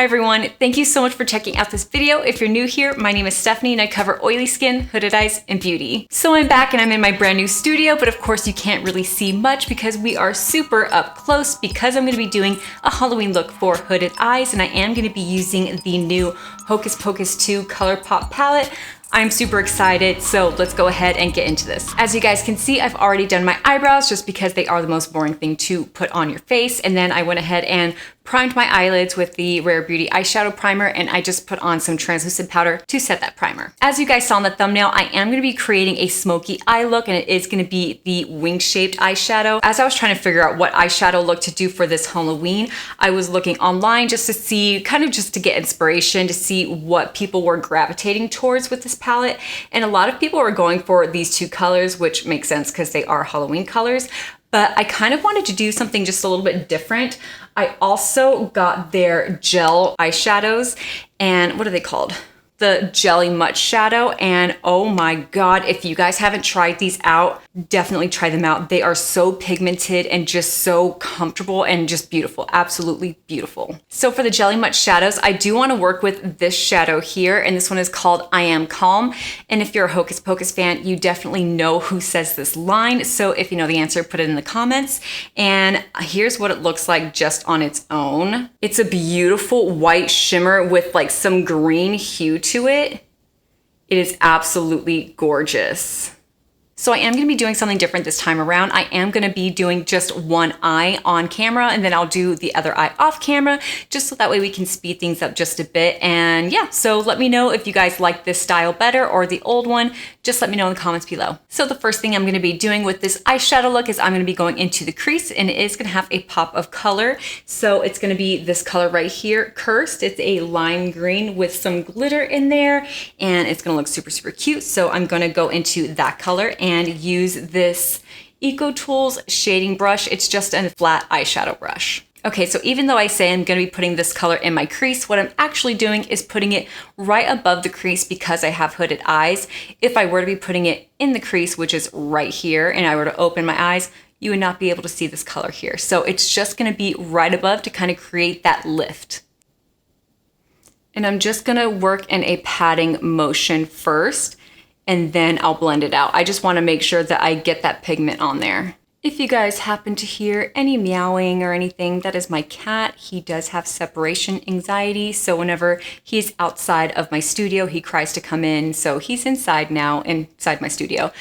Hi everyone, thank you so much for checking out this video. If you're new here, my name is Stephanie and I cover oily skin, hooded eyes, and beauty. So I'm back and I'm in my brand new studio, but of course you can't really see much because we are super up close because I'm gonna be doing a Halloween look for hooded eyes, and I am gonna be using the new Hocus Pocus 2 Colourpop palette. I'm super excited, so let's go ahead and get into this. As you guys can see, I've already done my eyebrows just because they are the most boring thing to put on your face. And then I went ahead and primed my eyelids with the Rare Beauty eyeshadow primer, and I just put on some translucent powder to set that primer. As you guys saw in the thumbnail, I am gonna be creating a smoky eye look, and it is gonna be the wing-shaped eyeshadow. As I was trying to figure out what eyeshadow look to do for this Halloween, I was looking online just to see, kind of just to get inspiration, to see what people were gravitating towards with this palette. And a lot of people are going for these two colors, which makes sense because they are Halloween colors. But I kind of wanted to do something just a little bit different. I also got their gel eyeshadows, and what are they called? The Jelly Much Shadow, and oh my god, if you guys haven't tried these out, definitely try them out. They are so pigmented and just so comfortable and just beautiful, absolutely beautiful. So for the Jelly Much Shadows, I do want to work with this shadow here, and this one is called I Am Calm. And if you're a Hocus Pocus fan, you definitely know who says this line. So if you know the answer, put it in the comments. And here's what it looks like just on its own. It's a beautiful white shimmer with like some green hue to it. It is absolutely gorgeous. So I am going to be doing something different this time around. I am going to be doing just one eye on camera, and then I'll do the other eye off camera, just so that way we can speed things up just a bit. And yeah, so let me know if you guys like this style better or the old one. Just let me know in the comments below. So the first thing I'm going to be doing with this eyeshadow look is I'm going to be going into the crease, and it is going to have a pop of color. So it's going to be this color right here, Cursed. It's a lime green with some glitter in there, and it's going to look super, super cute. So I'm going to go into that color and use this Eco Tools shading brush. It's just a flat eyeshadow brush. Okay, so even though I say I'm gonna be putting this color in my crease, what I'm actually doing is putting it right above the crease because I have hooded eyes. If I were to be putting it in the crease, which is right here, and I were to open my eyes, you would not be able to see this color here. So it's just gonna be right above to kind of create that lift. And I'm just gonna work in a patting motion first, and then I'll blend it out. I just wanna make sure that I get that pigment on there. If you guys happen to hear any meowing or anything, that is my cat. He does have separation anxiety, so whenever he's outside of my studio, he cries to come in. So he's inside now, inside my studio.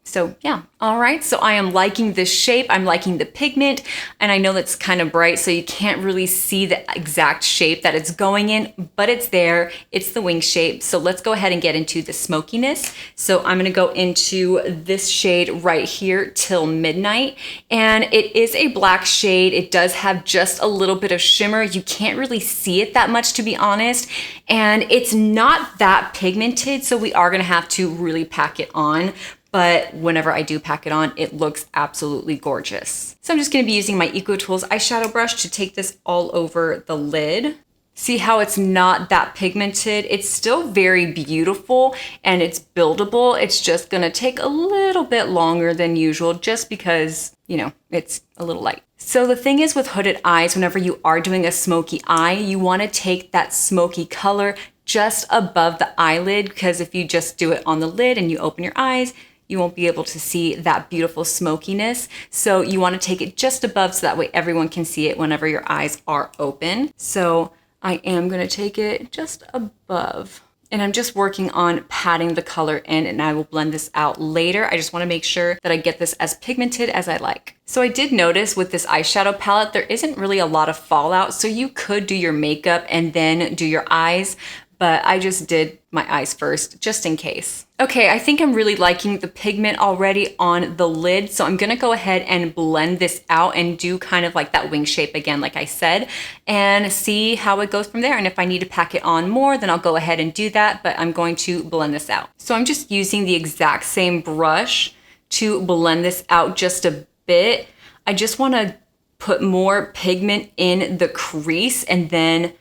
So yeah, all right, so I am liking this shape. I'm liking the pigment, and I know that's kind of bright, so you can't really see the exact shape that it's going in, but it's there. It's the wing shape. So let's go ahead and get into the smokiness. So I'm gonna go into this shade right here, Till Midnight, and it is a black shade. It does have just a little bit of shimmer. You can't really see it that much, to be honest, and it's not that pigmented, so we are gonna have to really pack it on. But whenever I do pack it on, it looks absolutely gorgeous. So I'm just gonna be using my Eco Tools eyeshadow brush to take this all over the lid. See how it's not that pigmented? It's still very beautiful and it's buildable. It's just gonna take a little bit longer than usual just because, you know, it's a little light. So the thing is with hooded eyes, whenever you are doing a smoky eye, you wanna take that smoky color just above the eyelid, because if you just do it on the lid and you open your eyes, you won't be able to see that beautiful smokiness. So you want to take it just above so that way everyone can see it whenever your eyes are open. So I am going to take it just above. And I'm just working on patting the color in, and I will blend this out later. I just want to make sure that I get this as pigmented as I like. So I did notice with this eyeshadow palette, there isn't really a lot of fallout. So you could do your makeup and then do your eyes, but I just did my eyes first, just in case. Okay, I think I'm really liking the pigment already on the lid, so I'm gonna go ahead and blend this out and do kind of like that wing shape again, like I said, and see how it goes from there. And if I need to pack it on more, then I'll go ahead and do that, but I'm going to blend this out. So I'm just using the exact same brush to blend this out just a bit. I just wanna put more pigment in the crease, and then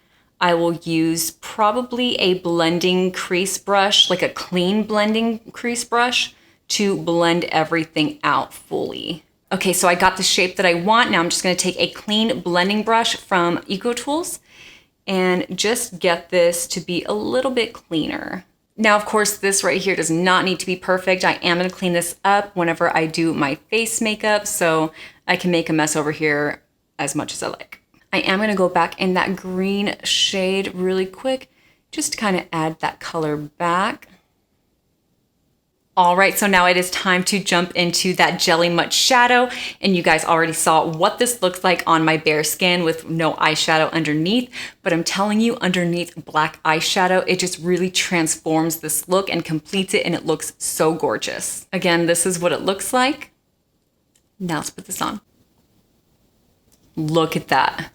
I will use probably a blending crease brush, like a clean blending crease brush, to blend everything out fully. Okay, so I got the shape that I want. Now I'm just gonna take a clean blending brush from EcoTools and just get this to be a little bit cleaner. Now, of course, this right here does not need to be perfect. I am gonna clean this up whenever I do my face makeup, so I can make a mess over here as much as I like. I am gonna go back in that green shade really quick, just to kind of add that color back. All right, so now it is time to jump into that Jelly Much shadow. And you guys already saw what this looks like on my bare skin with no eyeshadow underneath. But I'm telling you, underneath black eyeshadow, it just really transforms this look and completes it, and it looks so gorgeous. Again, this is what it looks like. Now let's put this on. Look at that.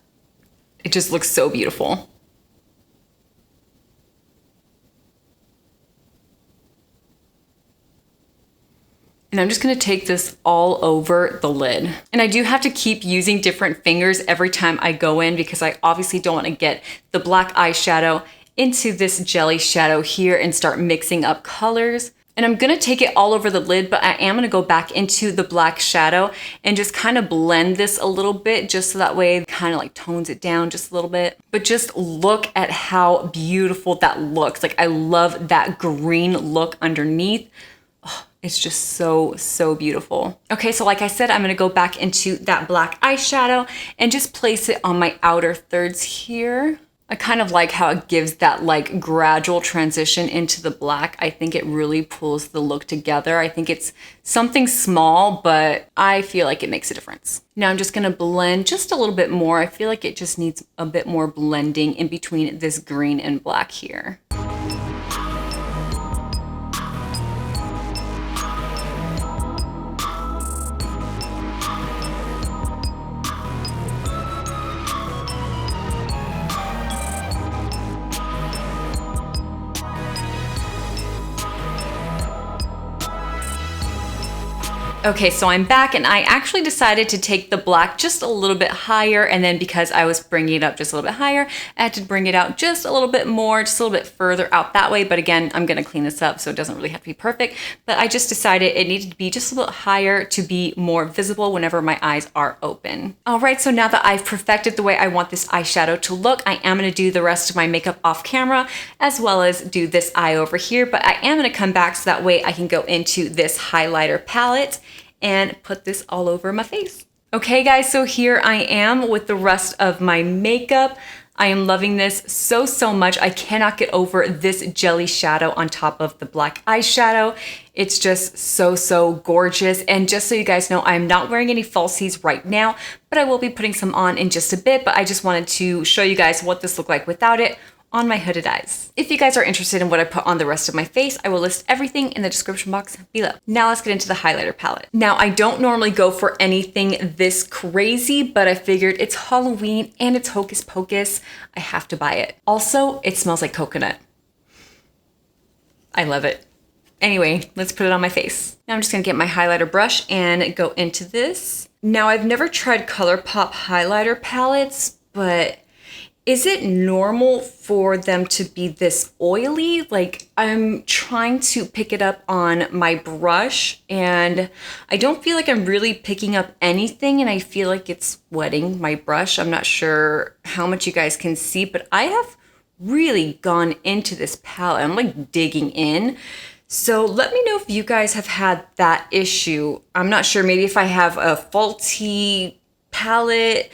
It just looks so beautiful. And I'm just gonna take this all over the lid. And I do have to keep using different fingers every time I go in because I obviously don't wanna get the black eyeshadow into this jelly shadow here and start mixing up colors. And I'm gonna take it all over the lid, but I am gonna go back into the black shadow and just kind of blend this a little bit, just so that way it kind of like tones it down just a little bit. But just look at how beautiful that looks. Like, I love that green look underneath. Oh, it's just so, so beautiful. Okay, so like I said, I'm gonna go back into that black eyeshadow and just place it on my outer thirds here. I kind of like how it gives that like gradual transition into the black. I think it really pulls the look together. I think it's something small, but I feel like it makes a difference. Now I'm just gonna blend just a little bit more. I feel like it just needs a bit more blending in between this green and black here. Okay, so I'm back, and I actually decided to take the black just a little bit higher, and then because I was bringing it up just a little bit higher, I had to bring it out just a little bit more, just a little bit further out that way. But again, I'm gonna clean this up, so it doesn't really have to be perfect. But I just decided it needed to be just a little higher to be more visible whenever my eyes are open. All right, so now that I've perfected the way I want this eyeshadow to look, I am gonna do the rest of my makeup off camera, as well as do this eye over here. But I am gonna come back so that way I can go into this highlighter palette and put this all over my face. Okay guys, so here I am with the rest of my makeup. I am loving this so, so much. I cannot get over this jelly shadow on top of the black eyeshadow. It's just so, so gorgeous. And just so you guys know, I'm not wearing any falsies right now, but I will be putting some on in just a bit. But I just wanted to show you guys what this looked like without it on my hooded eyes. If you guys are interested in what I put on the rest of my face, I will list everything in the description box below. Now let's get into the highlighter palette. Now, I don't normally go for anything this crazy, but I figured it's Halloween and it's Hocus Pocus. I have to buy it. Also, it smells like coconut. I love it. Anyway, let's put it on my face. Now I'm just gonna get my highlighter brush and go into this. Now, I've never tried Colourpop highlighter palettes, but is it normal for them to be this oily? Like, I'm trying to pick it up on my brush and I don't feel like I'm really picking up anything, and I feel like it's wetting my brush. I'm not sure how much you guys can see, but I have really gone into this palette. I'm like digging in. So let me know if you guys have had that issue. I'm not sure, maybe if I have a faulty palette,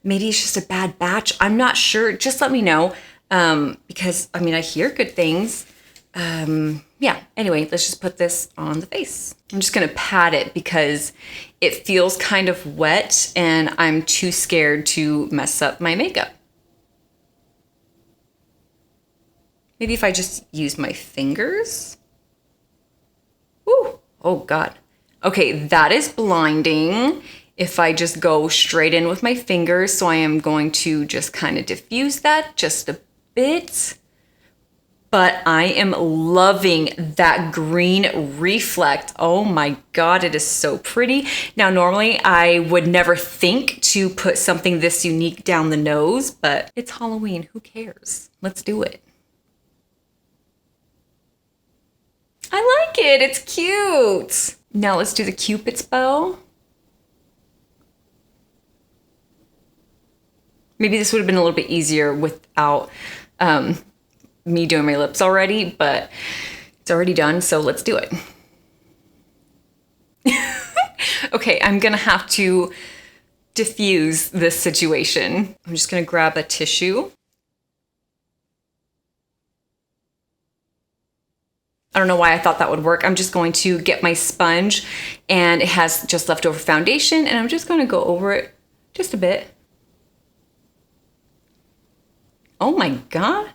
maybe it's just a bad batch. I'm not sure. Just let me know, because I mean, I hear good things. Yeah, anyway, let's just put this on the face. I'm just gonna pat it because it feels kind of wet and I'm too scared to mess up my makeup. Maybe if I just use my fingers. Ooh, oh God. Okay, that is blinding. If I just go straight in with my fingers, so I am going to just kind of diffuse that just a bit. But I am loving that green reflect. Oh my God, it is so pretty. Now, normally I would never think to put something this unique down the nose, but it's Halloween, who cares? Let's do it. I like it, it's cute. Now let's do the Cupid's bow. Maybe this would have been a little bit easier without me doing my lips already, but it's already done, so let's do it. Okay, I'm gonna have to diffuse this situation. I'm just gonna grab a tissue. I don't know why I thought that would work. I'm just going to get my sponge, and it has just leftover foundation, and I'm just gonna go over it just a bit. Oh my God.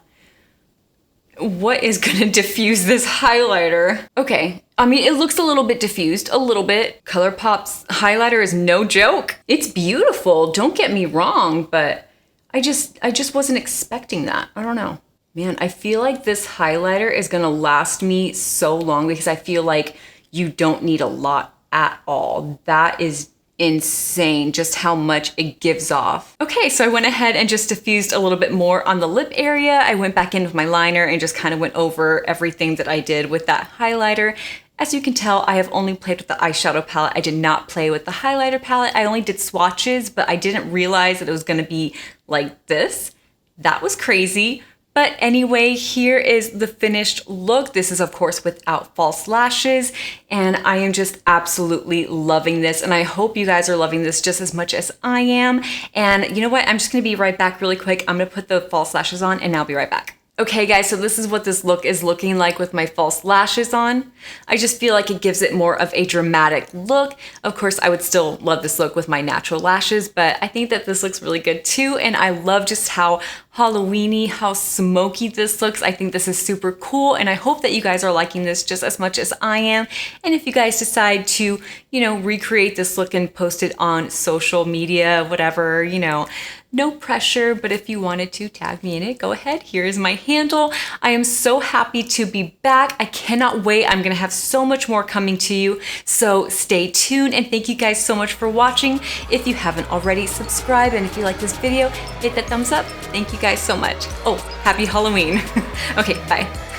What is gonna diffuse this highlighter? Okay, I mean, it looks a little bit diffused, a little bit. Colourpop's highlighter is no joke. It's beautiful, don't get me wrong, but I just wasn't expecting that. I don't know. Man, I feel like this highlighter is gonna last me so long because I feel like you don't need a lot at all. That is insane just how much it gives off. Okay, so I went ahead and just diffused a little bit more on the lip area. I went back in with my liner and just kind of went over everything that I did with that highlighter. As you can tell, I have only played with the eyeshadow palette. I did not play with the highlighter palette. I only did swatches, but I didn't realize that it was gonna be like this. That was crazy. But anyway, here is the finished look. This is of course without false lashes, and I am just absolutely loving this, and I hope you guys are loving this just as much as I am. And you know what? I'm just gonna be right back really quick. I'm gonna put the false lashes on and I'll be right back. Okay guys, so this is what this look is looking like with my false lashes on. I just feel like it gives it more of a dramatic look. Of course, I would still love this look with my natural lashes, but I think that this looks really good too. And I love just how Halloween-y, how smoky this looks. I think this is super cool, and I hope that you guys are liking this just as much as I am. And if you guys decide to, recreate this look and post it on social media, whatever, no pressure, but if you wanted to tag me in it, go ahead. Here is my handle. I am so happy to be back. I cannot wait. I'm gonna have so much more coming to you, so stay tuned, and thank you guys so much for watching. If you haven't already, subscribe, and if you like this video, hit that thumbs up. Thank you guys so much. Oh, happy Halloween. Okay, bye.